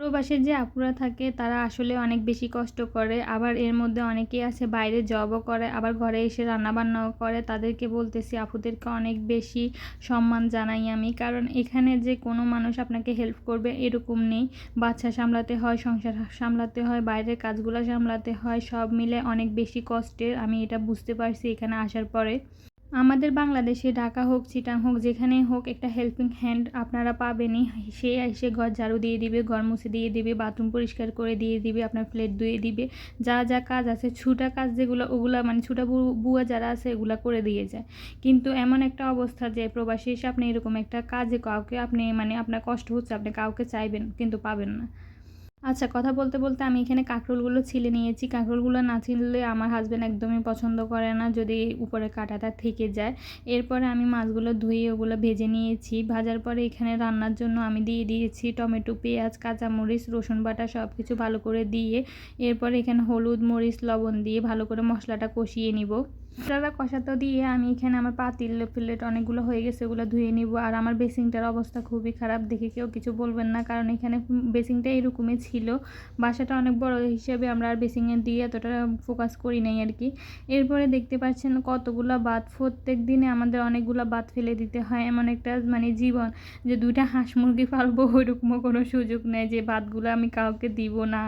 প্রবাসের যে আপুরা থাকে তারা আসলে অনেক বেশি কষ্ট করে। আবার এর মধ্যে অনেকেই আছে বাইরে জবও করে, আবার ঘরে এসে রান্নাবান্নাও করে। তাদেরকে বলতেছি আপুদেরকে অনেক বেশি সম্মান জানাই আমি। কারণ এখানে যে কোনো মানুষ আপনাকে হেল্প করবে এরকম নেই। বাচ্চা সামলাতে হয়, সংসার সামলাতে হয়, বাইরের কাজগুলো সামলাতে হয়। সব মিলে অনেক বেশি কষ্টের। আমি এটা বুঝতে পারছি এখানে আসার পরে। আমাদের বাংলাদেশে ঢাকা হোক, চিটাং হোক, যেখানেই হোক একটা হেল্পিং হ্যান্ড আপনারা পাবেনই। সে এসে ঘর ঝাড়ু দিয়ে দিবে, ঘর মুছে দিয়ে দিবে, বাথরুম পরিষ্কার করে দিয়ে দিবে, আপনার প্লেট ধুয়ে দিবে। যা যা কাজ আছে ছুটা কাজ যেগুলো ওগুলা মানে ছুটা বুয়া যারা আছে এগুলা করে দিয়ে যায়। কিন্তু এমন একটা অবস্থা যে প্রবাসী এসে আপনি এরকম একটা কাজে কাউকে আপনি মানে আপনার কষ্ট হচ্ছে, আপনি কাউকে চাইবেন কিন্তু পাবেন না। আচ্ছা, কথা বলতে বলতে আমি এখানে কাঁকরোলগুলো ছিলে নিয়েছি। কাঁকরোলগুলো না ছিলে আমার হাসব্যান্ড একদমই পছন্দ করে না যদি উপরে কাঁটাটা থেকে যায়। এরপরে আমি মাছগুলো ধুয়ে ওগুলো ভেজে নিয়েছি। ভাজার পরে এখানে রান্নার জন্য আমি দিয়ে দিয়েছি টমেটো, পেঁয়াজ, কাঁচামরিচ, রসুন বাটা সব কিছু ভালো করে দিয়ে এরপরে এখানে হলুদ, মরিচ, লবণ দিয়ে ভালো করে মশলাটা কষিয়ে নিব। মশলাটা কষাতে দিয়ে আমি এখানে আমার পাতিল প্লেট অনেকগুলো হয়ে গেছে, ওগুলো ধুয়ে নিব। আর আমার বেসিংটার অবস্থা খুবই খারাপ, দেখে কেউ কিছু বলবেন না, কারণ এখানে বেসিংটা এরকমই ছিল। বাসাটা অনেক বড় হিসেবে আমরা আর বেসিংয়ে দিয়ে এতটা ফোকাস করি নাই আর কি। এরপরে দেখতে পাচ্ছেন কতগুলো ভাত, প্রত্যেক দিনে আমাদের অনেকগুলো ভাত ফেলে দিতে হয়। এমন একটা মানে জীবন যে 2টা হাঁস মুরগি পালবো ওইরকমও কোনো সুযোগ নেই যে ভাতগুলো আমি কাউকে দিব না,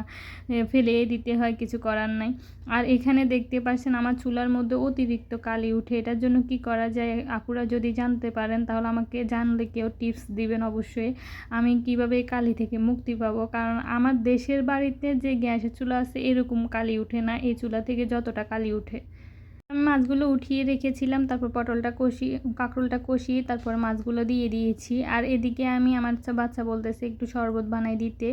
ফেলেই দিতে হয়, কিছু করার নাই। আর এখানে দেখতে পাচ্ছেন আমার চুলার মধ্যে অতিরিক্ত কালি উঠে। এটার জন্য কি করা যায় আপুরা যদি জানতে পারেন তাহলে আমাকে জানলে কেউ টিপস দিবেন অবশ্যই। আমি কিভাবে এই কালি থেকে মুক্তি পাবো, কারণ আমার দেশের বাড়িতে যে গ্যাসের চুলা আছে এরকম কালি উঠে না, এই চুলা থেকে যতটা কালি উঠে। আমি মাছগুলো উঠিয়ে রেখেছিলাম, তারপর পটলটা কষিয়ে কাঁকরোলটা কষিয়ে তারপর মাছগুলো দিয়ে দিয়েছি। আর এদিকে আমি আমার বাচ্চা বলতেছে একটু শরবত বানাই দিতে।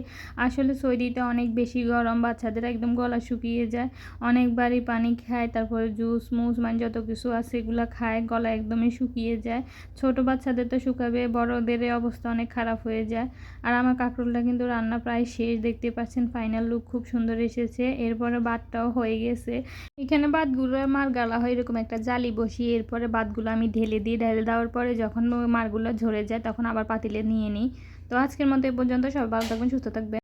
আসলে সৌদিতে অনেক বেশি গরম, বাচ্চাদের একদম গলা শুকিয়ে যায়, অনেকবারই পানি খায়, তারপরে জুস মুস মানে যত কিছু আছে এগুলো খায়, গলা একদমই শুকিয়ে যায়। ছোট বাচ্চাদের তো শুকাবে, বড়দের অবস্থা অনেক খারাপ হয়ে যায়। আর আমার কাঁকরোলটা কিন্তু রান্না প্রায় শেষ, দেখতে পাচ্ছেন ফাইনাল লুক খুব সুন্দর এসেছে। এরপরে ভাতটাও হয়ে গেছে। এখানে ভাতগুলো মার গালা হয় এরকম একটা জালি বসিয়ে এরপরে ভাতগুলো আমি ঢেলে দেওয়ার পরে যখন মারগুলো ঝরে যায় তখন আবার পাতিলে নিয়ে নিই। তো আজকের মতো এ পর্যন্ত, সবাই ভালো থাকবেন, সুস্থ থাকবেন।